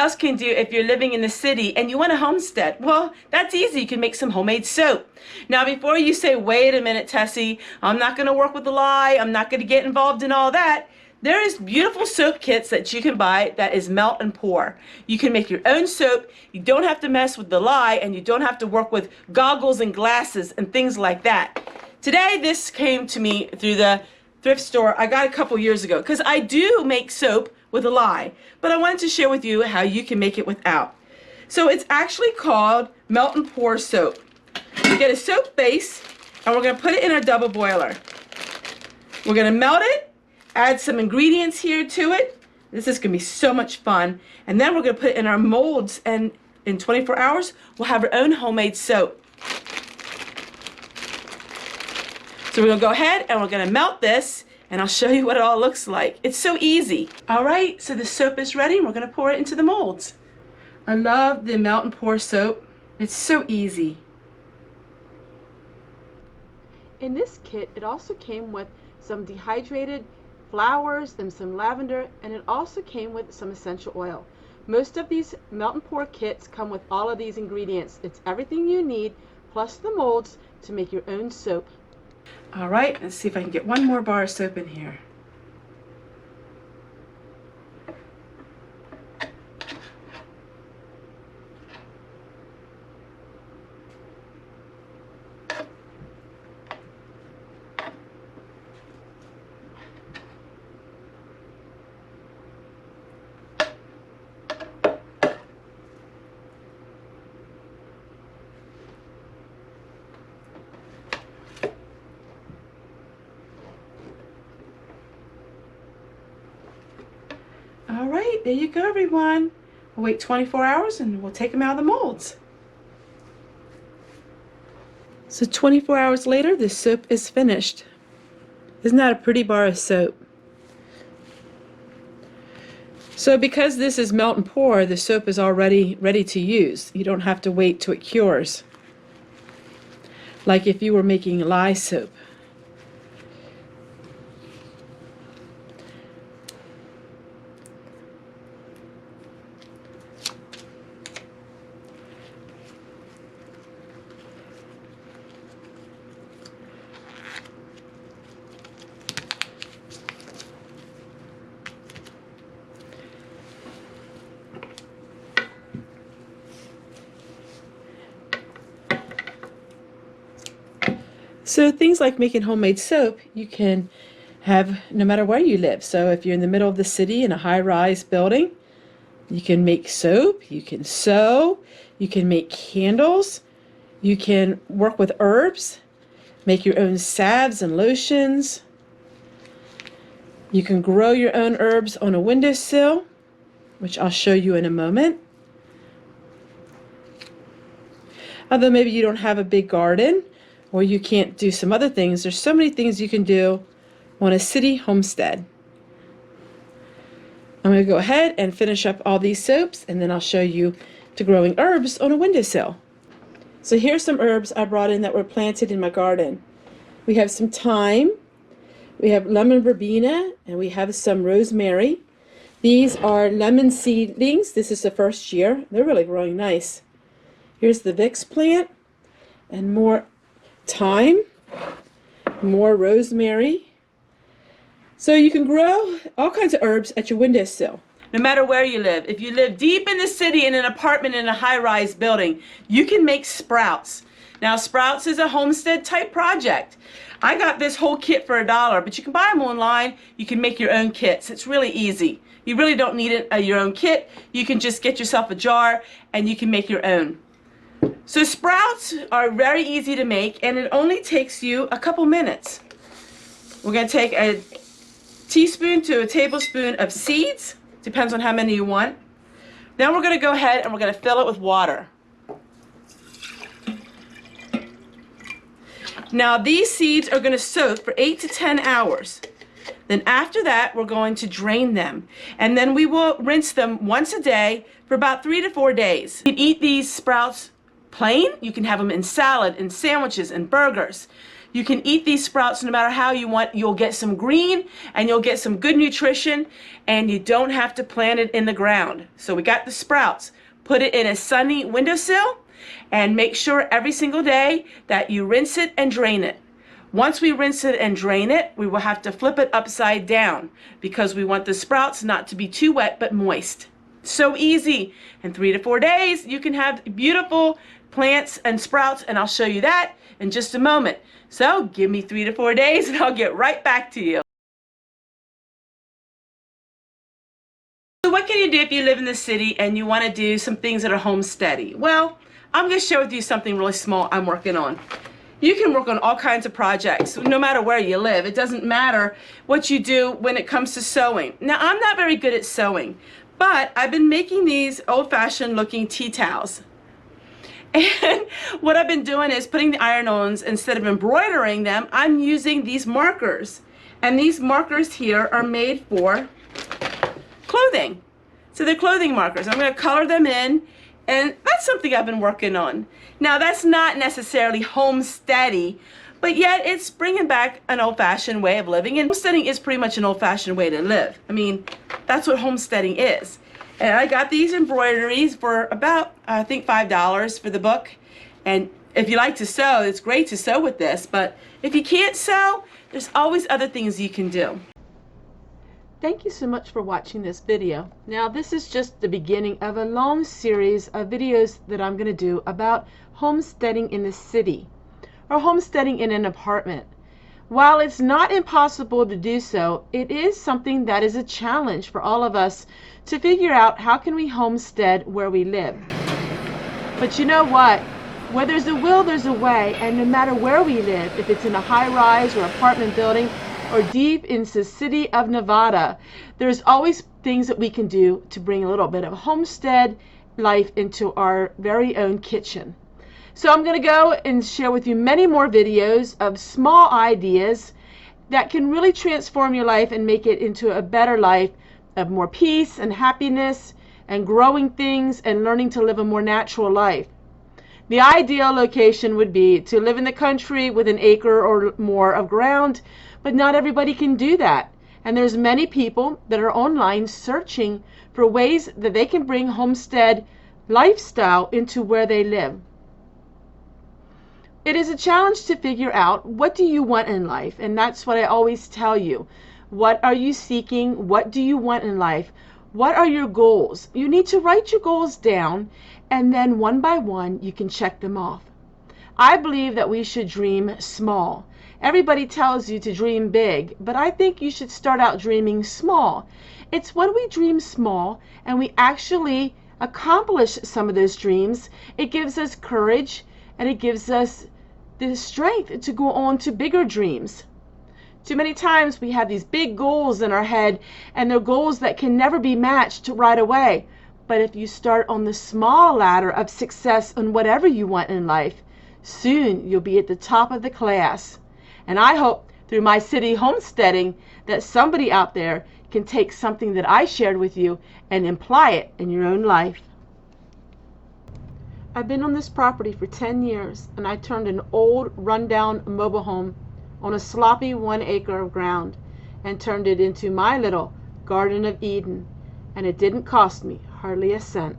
else can do if you're living in the city and you want a homestead? Well, that's easy. You can make some homemade soap. Now, before you say, wait a minute, Tessie, I'm not going to work with the lye. I'm not going to get involved in all that. There is beautiful soap kits that you can buy that is melt and pour. You can make your own soap. You don't have to mess with the lye, and you don't have to work with goggles and glasses and things like that. Today, this came to me through the thrift store I got a couple years ago, because I do make soap with a lye, but I wanted to share with you how you can make it without. So it's actually called melt and pour soap. We get a soap base, and we're going to put it in our double boiler. We're going to melt it, add some ingredients here to it. This is going to be so much fun. And then we're going to put it in our molds, and in 24 hours, we'll have our own homemade soap. So we're going to go ahead and we're going to melt this, and I'll show you what it all looks like. It's so easy. All right, so the soap is ready, and we're going to pour it into the molds. I love the melt and pour soap. It's so easy. In this kit, it also came with some dehydrated flowers and some lavender, and it also came with some essential oil. Most of these melt and pour kits come with all of these ingredients. It's everything you need, plus the molds to make your own soap. All right, let's see if I can get one more bar of soap in here. All right, there you go, everyone. We'll wait 24 hours and we'll take them out of the molds. So 24 hours later, the soap is finished. Isn't that a pretty bar of soap? So because this is melt and pour, the soap is already ready to use. You don't have to wait till it cures, like if you were making lye soap. So things like making homemade soap, you can have no matter where you live. So if you're in the middle of the city in a high-rise building, you can make soap, you can sew, you can make candles, you can work with herbs, make your own salves and lotions. You can grow your own herbs on a windowsill, which I'll show you in a moment. Although maybe you don't have a big garden, or you can't do some other things, there's so many things you can do on a city homestead. I'm going to go ahead and finish up all these soaps, and then I'll show you to growing herbs on a windowsill. So here's some herbs I brought in that were planted in my garden. We have some thyme, we have lemon verbena, and we have some rosemary. These are lemon seedlings. This is the first year. They're really growing nice. Here's the Vicks plant, and more thyme, more rosemary. So you can grow all kinds of herbs at your windowsill. No matter where you live, if you live deep in the city in an apartment in a high-rise building, you can make sprouts. Now, sprouts is a homestead type project. I got this whole kit for $1, but you can buy them online. You can make your own kits. It's really easy. You really don't need your own kit. You can just get yourself a jar and you can make your own. So sprouts are very easy to make, and it only takes you a couple minutes. We're going to take a teaspoon to a tablespoon of seeds, depends on how many you want. Then we're going to go ahead and we're going to fill it with water. Now these seeds are going to soak for 8 to 10 hours. Then after that, we're going to drain them, and then we will rinse them once a day for about 3 to 4 days. You can eat these sprouts plain. You can have them in salad, in sandwiches, and burgers. You can eat these sprouts no matter how you want. You'll get some green and you'll get some good nutrition, and you don't have to plant it in the ground. So we got the sprouts. Put it in a sunny windowsill and make sure every single day that you rinse it and drain it. Once we rinse it and drain it, we will have to flip it upside down because we want the sprouts not to be too wet but moist. So easy. In 3 to 4 days, you can have beautiful plants and sprouts, and I'll show you that in just a moment. So give me 3 to 4 days and I'll get right back to you. So what can you do if you live in the city and you want to do some things that are homesteady? Well, I'm going to share with you something really small I'm working on. You can work on all kinds of projects, no matter where you live. It doesn't matter what you do when it comes to sewing. Now, I'm not very good at sewing, but I've been making these old-fashioned looking tea towels. And what I've been doing is putting the iron-ons, instead of embroidering them, I'm using these markers. And these markers here are made for clothing. So they're clothing markers. I'm going to color them in, and that's something I've been working on. Now, that's not necessarily homesteady, but yet it's bringing back an old-fashioned way of living. And homesteading is pretty much an old-fashioned way to live. I mean, that's what homesteading is. And I got these embroideries for about, I think, $5 for the book. And if you like to sew, it's great to sew with this. But if you can't sew, there's always other things you can do. Thank you so much for watching this video. Now, this is just the beginning of a long series of videos that I'm going to do about homesteading in the city or homesteading in an apartment. While it's not impossible to do so, it is something that is a challenge for all of us to figure out how can we homestead where we live. But you know what? Where there's a will, there's a way, and no matter where we live, if it's in a high-rise or apartment building or deep into the city of Nevada, there's always things that we can do to bring a little bit of homestead life into our very own kitchen. So I'm going to go and share with you many more videos of small ideas that can really transform your life and make it into a better life of more peace and happiness and growing things and learning to live a more natural life. The ideal location would be to live in the country with an acre or more of ground, but not everybody can do that. And there's many people that are online searching for ways that they can bring homestead lifestyle into where they live. It is a challenge to figure out, what do you want in life? And that's what I always tell you. What are you seeking? What do you want in life? What are your goals? You need to write your goals down, and then one by one you can check them off. I believe that we should dream small. Everybody tells you to dream big, but I think you should start out dreaming small. It's when we dream small and we actually accomplish some of those dreams, it gives us courage and it gives us the strength to go on to bigger dreams. Too many times we have these big goals in our head, and they're goals that can never be matched right away. But if you start on the small ladder of success in whatever you want in life, soon you'll be at the top of the class. And I hope through my city homesteading that somebody out there can take something that I shared with you and apply it in your own life. I've been on this property for 10 years, and I turned an old rundown mobile home on a sloppy 1 acre of ground and turned it into my little Garden of Eden, and it didn't cost me hardly a cent.